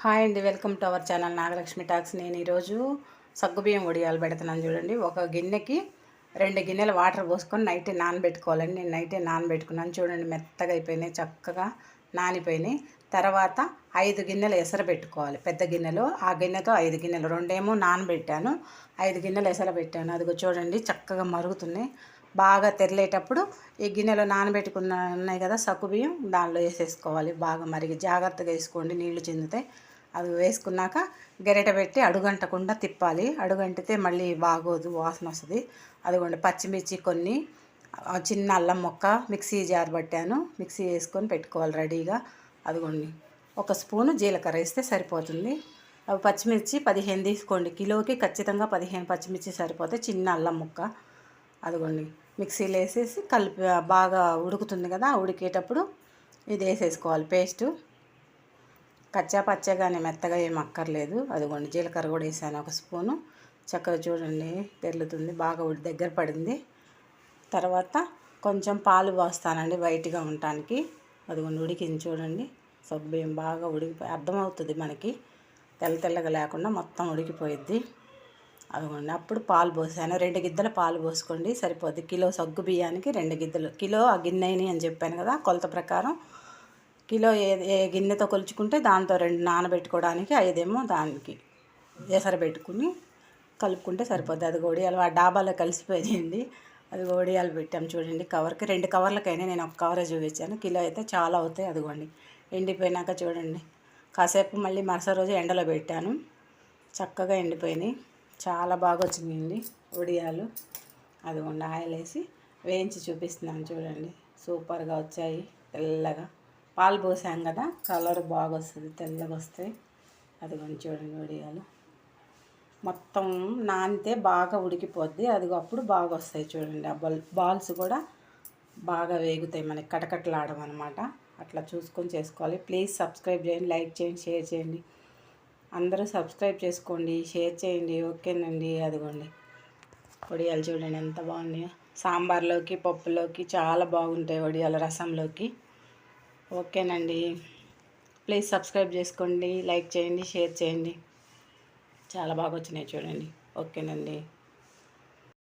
Hi అండి, welcome to our channel Nagalakshmi talks. నేను ఈరోజు సగ్గుబియ్యం వడియాలు పెడుతున్నాను చూడండి. ఒక గిన్నెకి 2 గిన్నెల వాటర్ పోసుకొని నైట్ నానబెట్టుకోవాలండి. నేను నైటే నానబెట్టుకున్నాను చూడండి. మెత్తగా అయిపోయినాయి, చక్కగా నానిపోయినాయి. తర్వాత 5 గిన్నెలు ఎసరు పెట్టుకోవాలి. పెద్ద గిన్నెలో ఆ గిన్నెతో 5 గిన్నెలు, రెండేమో నానబెట్టాను, 5 గిన్నెలు ఎసరు పెట్టాను. అదిగో చూడండి చక్కగా మరుగుతున్నాయి. బాగా తెరలేటప్పుడు ఈ గిన్నెలో నానబెట్టుకున్న ఉన్నాయి కదా సగ్గుబియ్యం, దానిలో వేసేసుకోవాలి. బాగా మరిగి జాగ్రత్తగా వేసుకోండి, నీళ్లు చిందుతాయి. అది వేసుకున్నాక గరిటె పెట్టి అడుగంటకుండా తిప్పాలి. అడుగంటితే మళ్ళీ బాగోదు, వాసన వస్తుంది. అదిగోండి పచ్చిమిర్చి కొన్ని, చిన్న అల్లం మొక్క, మిక్సీ జార్ పట్టాను, మిక్సీ వేసుకొని పెట్టుకోవాలి రెడీగా. అదిగోండి ఒక స్పూను జీలకర్ర వేస్తే సరిపోతుంది. అవి పచ్చిమిర్చి 15 తీసుకోండి. కిలోకి ఖచ్చితంగా 15 పచ్చిమిర్చి సరిపోతాయి. చిన్న అల్లం ముక్క అదిగోండి మిక్సీలో వేసేసి కలిపి బాగా ఉడుకుతుంది కదా, ఉడికేటప్పుడు ఇది వేసేసుకోవాలి పేస్టు. కచ్చా పచ్చగానే మెత్తగా ఏం అక్కర్లేదు. అదిగోండి జీలకర్ర కూడా వేసాను ఒక స్పూను. చక్కగా చూడండి తెరులుతుంది, బాగా దగ్గర పడింది. తర్వాత కొంచెం పాలు పోస్తానండి వైట్గా ఉండటానికి. అదిగోండి ఉడికింది చూడండి. సగ్గుబియ్యం బాగా ఉడికిపోయి అర్థమవుతుంది మనకి, తెల్లగా లేకుండా మొత్తం ఉడికిపోయిద్ది. అదిగోండి అప్పుడు పాలు పోసాను. 2 గిద్దల పాలు పోసుకోండి సరిపోద్ది. కిలో సగ్గు బియ్యానికి 2 గిద్దలు. కిలో ఆ గిన్నె అయినాయి అని చెప్పాను కదా, కొలత ప్రకారం కిలో ఏ గిన్నెతో కొలుచుకుంటే దాంతో 2 నానబెట్టుకోవడానికి, 5 ఏమో దానికి ఎసరు పెట్టుకుని కలుపుకుంటే సరిపోద్ది. అది వడియాలు ఆ డాబాలో కలిసిపోయింది. అది వడియాలు పెట్టాము చూడండి. కవర్కి 2 కవర్లకైనా నేను ఒక కవరే చూపించాను. కిలో అయితే చాలా అవుతాయి. అదిగోండి ఎండిపోయినాక చూడండి, కాసేపు మళ్ళీ మరుసటి రోజు ఎండలో పెట్టాను. చక్కగా ఎండిపోయినాయి, చాలా బాగా వచ్చినాయండి వడియాలు. అదిగోండి ఆయిల్ వేసి వేయించి చూపిస్తున్నాను చూడండి. సూపర్గా వచ్చాయి. తెల్లగా పాలు పోసాం కదా, కలర్ బాగా వస్తుంది, తెల్లగా వస్తాయి. అదిగోండి చూడండి వడియాలు మొత్తం నానితే బాగా ఉడికిపోద్ది. అదిగో అప్పుడు బాగా వస్తాయి చూడండి. ఆ బాల్స్ కూడా బాగా వేగుతాయి, మనకి కటకట్లాడడం అనమాట. అట్లా చూసుకొని చేసుకోవాలి. ప్లీజ్ సబ్స్క్రైబ్ చేయండి, లైక్ చేయండి, షేర్ చేయండి. అందరూ సబ్స్క్రైబ్ చేసుకోండి, షేర్ చేయండి. ఓకేనండి. అదిగోండి వడియాలు చూడండి ఎంత బాగున్నాయో. సాంబార్లోకి, పప్పులోకి చాలా బాగుంటాయి వడియాలు, రసంలోకి. ఓకేనండి. ప్లీజ్ సబ్స్క్రైబ్ చేసుకోండి, లైక్ చేయండి, షేర్ చేయండి. చాలా బాగా వచ్చినాయి చూడండి. ఓకేనండి.